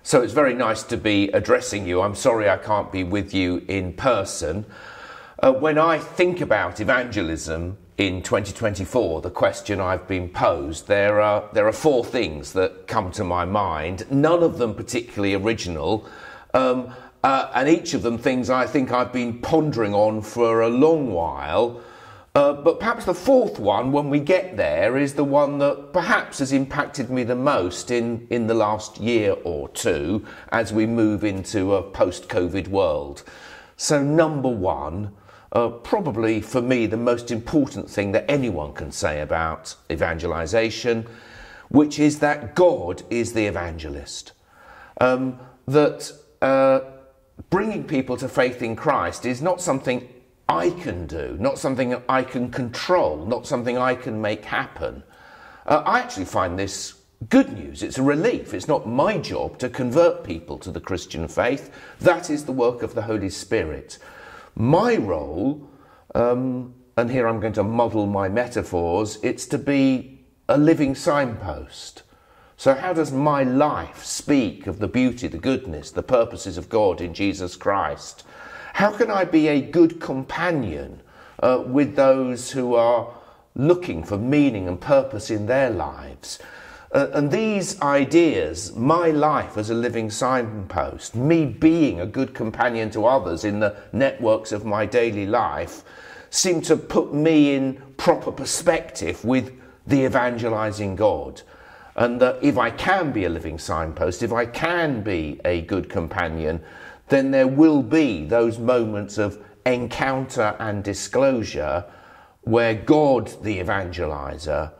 So it's very nice to be addressing you. I'm sorry I can't be with you in person. When I think about evangelism in 2024, the question I've been posed, there are four things that come to my mind, none of them particularly original, and each of them things I think I've been pondering on for a long while. But perhaps the fourth one, when we get there, is the one that perhaps has impacted me the most in the last year or two as we move into a post-COVID world. So number one, probably for me the most important thing that anyone can say about evangelization, which is that God is the evangelist. Bringing people to faith in Christ is not something I can do, not something I can control, not something I can make happen. I actually find this good news. It's a relief. It's not my job to convert people to the Christian faith. That is the work of the Holy Spirit. My role, and here I'm going to model my metaphors, it's to be a living signpost. So how does my life speak of the beauty, the goodness, the purposes of God in Jesus Christ? How can I be a good companion with those who are looking for meaning and purpose in their lives? And these ideas, my life as a living signpost, me being a good companion to others in the networks of my daily life, seem to put me in proper perspective with the evangelizing God. And that if I can be a living signpost, if I can be a good companion, then there will be those moments of encounter and disclosure where God, the evangelizer,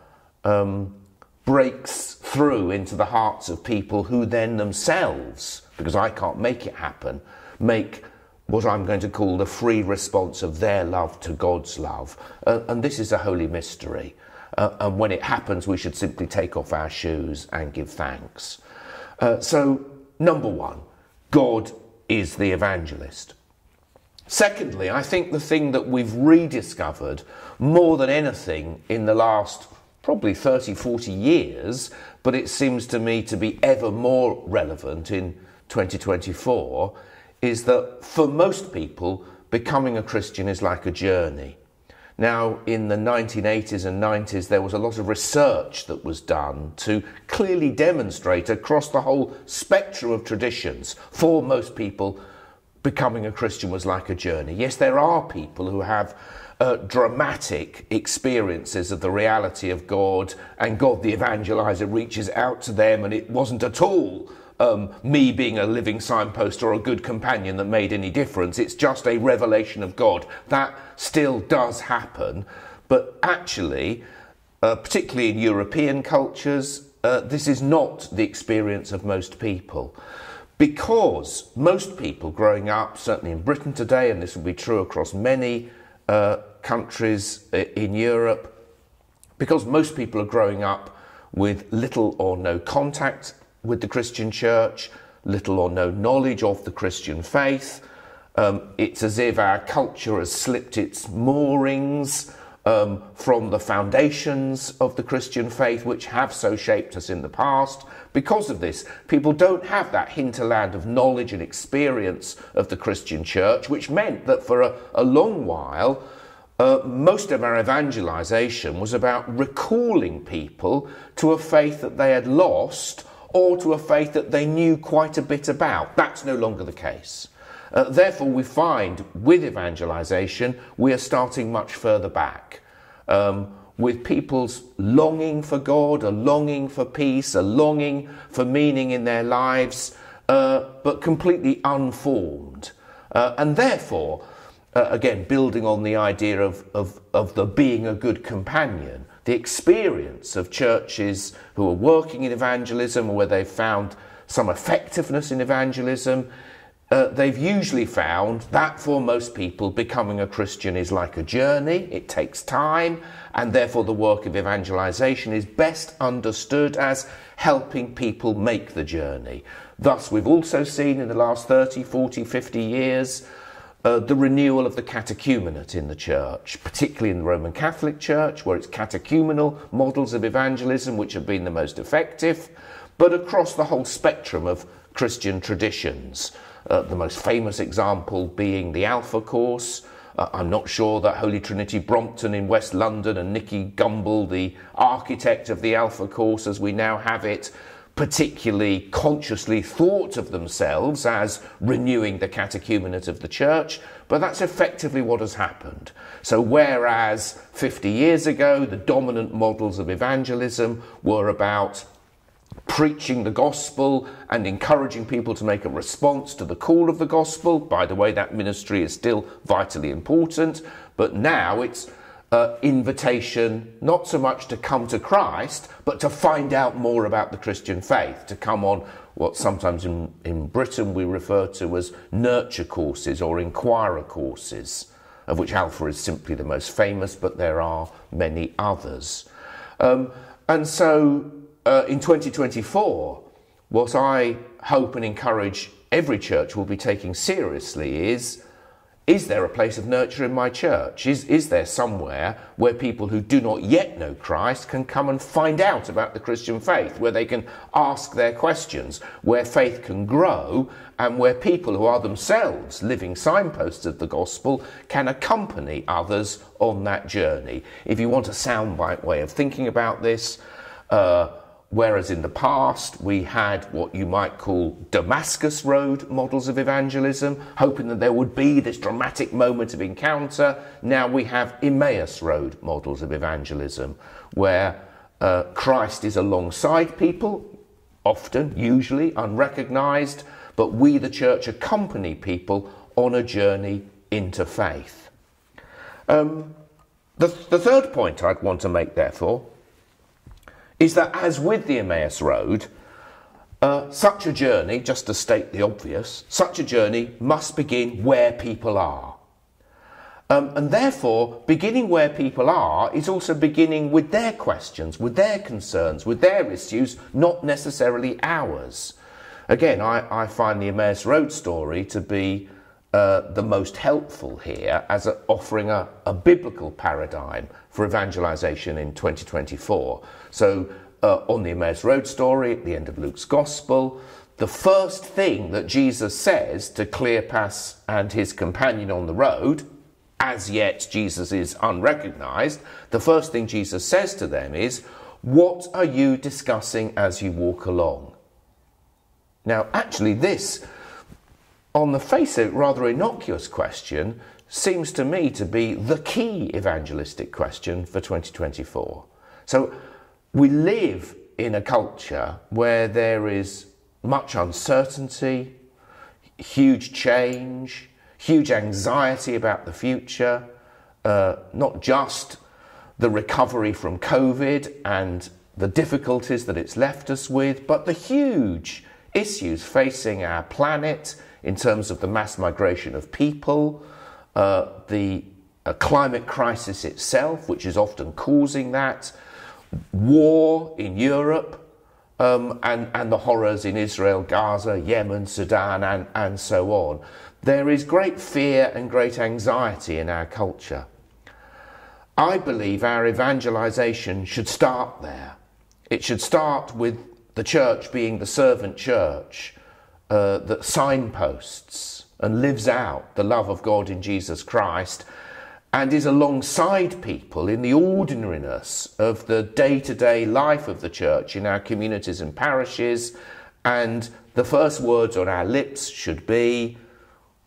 breaks through into the hearts of people who then themselves, because I can't make it happen, make what I'm going to call the free response of their love to God's love. And this is a holy mystery. And when it happens, we should simply take off our shoes and give thanks. So, number one, God is the evangelist. Secondly, I think the thing that we've rediscovered more than anything in the last probably 30, 40 years, but it seems to me to be ever more relevant in 2024, is that for most people, becoming a Christian is like a journey. Now, in the 1980s and 90s, there was a lot of research that was done to clearly demonstrate across the whole spectrum of traditions, for most people, becoming a Christian was like a journey. Yes, there are people who have dramatic experiences of the reality of God, and God the evangelizer reaches out to them, and it wasn't at all me being a living signpost or a good companion that made any difference. It's just a revelation of God. That still does happen, but actually, particularly in European cultures, this is not the experience of most people. Because most people growing up, certainly in Britain today, and this will be true across many countries in Europe, because most people are growing up with little or no contact with the Christian church, little or no knowledge of the Christian faith. It's as if our culture has slipped its moorings from the foundations of the Christian faith, which have so shaped us in the past. Because of this, people don't have that hinterland of knowledge and experience of the Christian church, which meant that for a long while, most of our evangelization was about recalling people to a faith that they had lost, or to a faith that they knew quite a bit about. That's no longer the case. Therefore, we find with evangelization, we are starting much further back, with people's longing for God, a longing for peace, a longing for meaning in their lives, but completely unformed. And therefore, again, building on the idea of the being a good companion, the experience of churches who are working in evangelism, or where they've found some effectiveness in evangelism, they've usually found that for most people, becoming a Christian is like a journey. It takes time, and therefore the work of evangelization is best understood as helping people make the journey. Thus, we've also seen in the last 30, 40, 50 years, the renewal of the catechumenate in the church, particularly in the Roman Catholic Church, where it's catechumenal models of evangelism which have been the most effective, but across the whole spectrum of Christian traditions. The most famous example being the Alpha Course. I'm not sure that Holy Trinity Brompton in West London and Nicky Gumbel, the architect of the Alpha Course as we now have it, particularly consciously thought of themselves as renewing the catechumenate of the church, but that's effectively what has happened. So whereas 50 years ago the dominant models of evangelism were about preaching the gospel and encouraging people to make a response to the call of the gospel, by the way, that ministry is still vitally important, but now it's invitation not so much to come to Christ, but to find out more about the Christian faith, to come on what sometimes in Britain we refer to as nurture courses or inquirer courses, of which Alpha is simply the most famous, but there are many others. And so in 2024, what I hope and encourage every church will be taking seriously is there a place of nurture in my church? Is there somewhere where people who do not yet know Christ can come and find out about the Christian faith, where they can ask their questions, where faith can grow, and where people who are themselves living signposts of the gospel can accompany others on that journey? If you want a soundbite way of thinking about this, whereas in the past we had what you might call Damascus Road models of evangelism, hoping that there would be this dramatic moment of encounter, now we have Emmaus Road models of evangelism, where Christ is alongside people, often, usually, unrecognised, but we, the church, accompany people on a journey into faith. The third point I'd want to make, therefore, is that as with the Emmaus Road, such a journey, just to state the obvious, such a journey must begin where people are. And therefore, beginning where people are is also beginning with their questions, with their concerns, with their issues, not necessarily ours. Again, I find the Emmaus Road story to be the most helpful here as offering a biblical paradigm for evangelization in 2024. So on the Emmaus Road story, at the end of Luke's Gospel, the first thing that Jesus says to Cleopas and his companion on the road, as yet Jesus is unrecognized, the first thing Jesus says to them is, "What are you discussing as you walk along?" Now, actually, this, on the face of it, rather innocuous question seems to me to be the key evangelistic question for 2024. So we live in a culture where there is much uncertainty, huge change, huge anxiety about the future, not just the recovery from COVID and the difficulties that it's left us with, but the huge issues facing our planet in terms of the mass migration of people, the climate crisis itself, which is often causing that, war in Europe, and the horrors in Israel, Gaza, Yemen, Sudan, and so on. There is great fear and great anxiety in our culture. I believe our evangelization should start there. It should start with the church being the servant church that signposts and lives out the love of God in Jesus Christ and is alongside people in the ordinariness of the day-to-day life of the church in our communities and parishes. And the first words on our lips should be,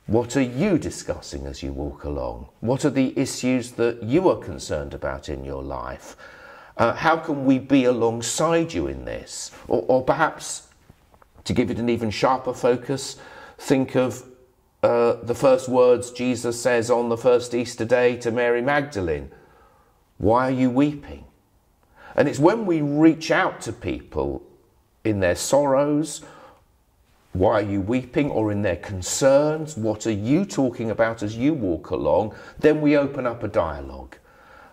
what are you discussing as you walk along? What are the issues that you are concerned about in your life? How can we be alongside you in this? Or perhaps, to give it an even sharper focus, think of the first words Jesus says on the first Easter day to Mary Magdalene. Why are you weeping? And it's when we reach out to people in their sorrows, why are you weeping? Or in their concerns, what are you talking about as you walk along? Then we open up a dialogue.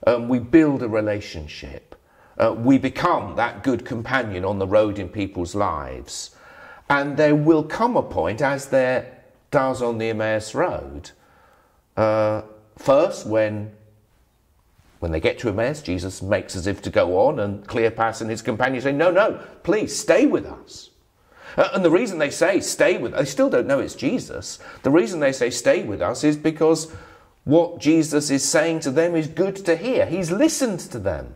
We build a relationship. We become that good companion on the road in people's lives. And there will come a point, as there does on the Emmaus Road, first when they get to Emmaus, Jesus makes as if to go on, and Cleopas and his companions say, no, please stay with us. And the reason they say stay with us, they still don't know it's Jesus. The reason they say stay with us is because what Jesus is saying to them is good to hear. He's listened to them.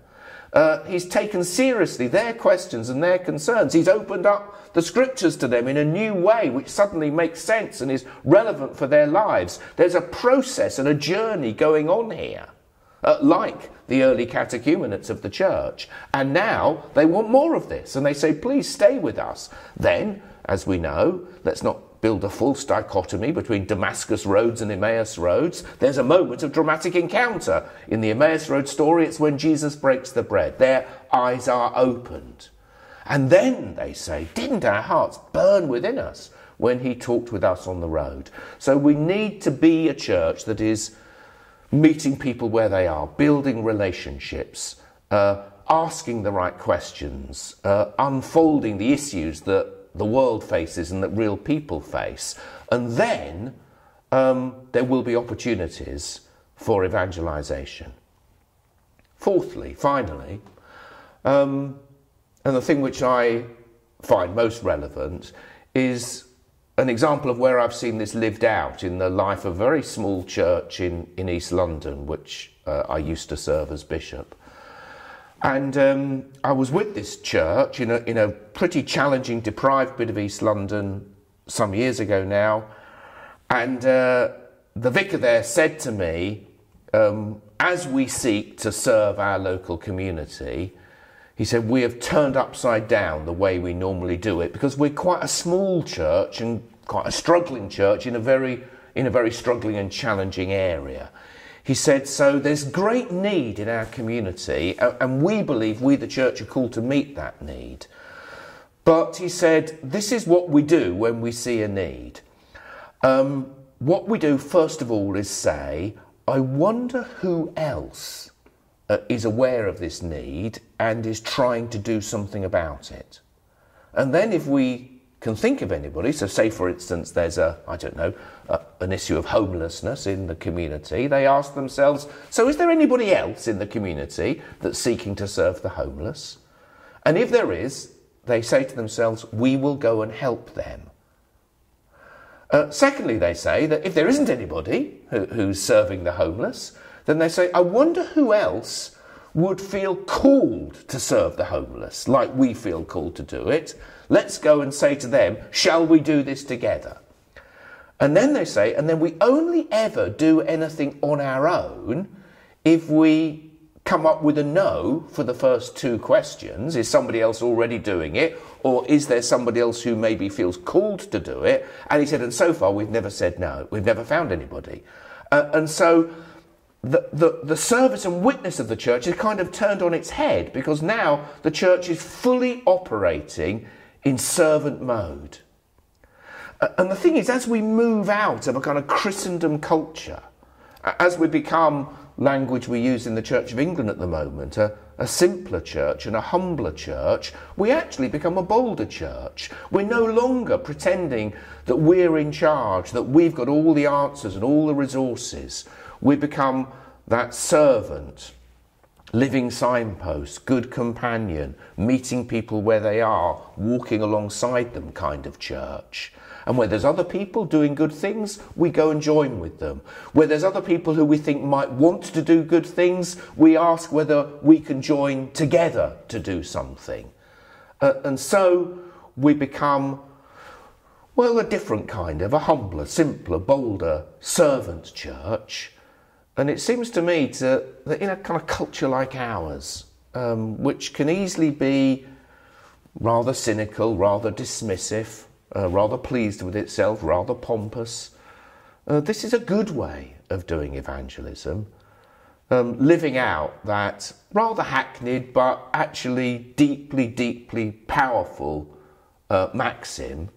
He's taken seriously their questions and their concerns. He's opened up the scriptures to them in a new way, which suddenly makes sense and is relevant for their lives. There's a process and a journey going on here, like the early catechumenates of the church. And now they want more of this, and they say, please stay with us. Then, as we know, let's not build a false dichotomy between Damascus roads and Emmaus roads. There's a moment of dramatic encounter. In the Emmaus road story, it's when Jesus breaks the bread. Their eyes are opened. And then they say, didn't our hearts burn within us when he talked with us on the road? So we need to be a church that is meeting people where they are, building relationships, asking the right questions, unfolding the issues that the world faces and that real people face. And then there will be opportunities for evangelization. Fourthly, finally, and the thing which I find most relevant is an example of where I've seen this lived out in the life of a very small church in East London, which I used to serve as bishop. And I was with this church in a pretty challenging, deprived bit of East London some years ago now. And the vicar there said to me, as we seek to serve our local community, he said, we have turned upside down the way we normally do it, because we're quite a small church and quite a struggling church in a very struggling and challenging area. He said, so there's great need in our community, and we believe we, the church, are called to meet that need. But he said, this is what we do when we see a need. What we do, first of all, is say, I wonder who else is aware of this need and is trying to do something about it. And then if we can think of anybody, so say for instance there's an issue of homelessness in the community, they ask themselves, so is there anybody else in the community that's seeking to serve the homeless? And if there is, they say to themselves, we will go and help them. Secondly, they say that if there isn't anybody who's serving the homeless, then they say, I wonder who else would feel called to serve the homeless, like we feel called to do it. Let's go and say to them, shall we do this together? And then they say, and then we only ever do anything on our own if we come up with a no for the first two questions. Is somebody else already doing it? Or is there somebody else who maybe feels called to do it? And he said, and so far we've never said no. We've never found anybody. And so the service and witness of the church is kind of turned on its head, because now the church is fully operating in servant mode. And the thing is, as we move out of a kind of Christendom culture, as we become, language we use in the Church of England at the moment, a simpler church and a humbler church, we actually become a bolder church. We're no longer pretending that we're in charge, that we've got all the answers and all the resources. We become that servant, living signpost, good companion, meeting people where they are, walking alongside them kind of church. And where there's other people doing good things, we go and join with them. Where there's other people who we think might want to do good things, we ask whether we can join together to do something. And so we become, well, a different kind of, a humbler, simpler, bolder servant church. And it seems to me that in a kind of culture like ours, which can easily be rather cynical, rather dismissive, rather pleased with itself, rather pompous, this is a good way of doing evangelism, living out that rather hackneyed but actually deeply, deeply powerful maxim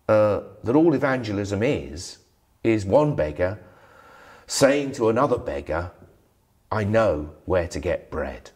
that all evangelism is one beggar saying to another beggar, I know where to get bread.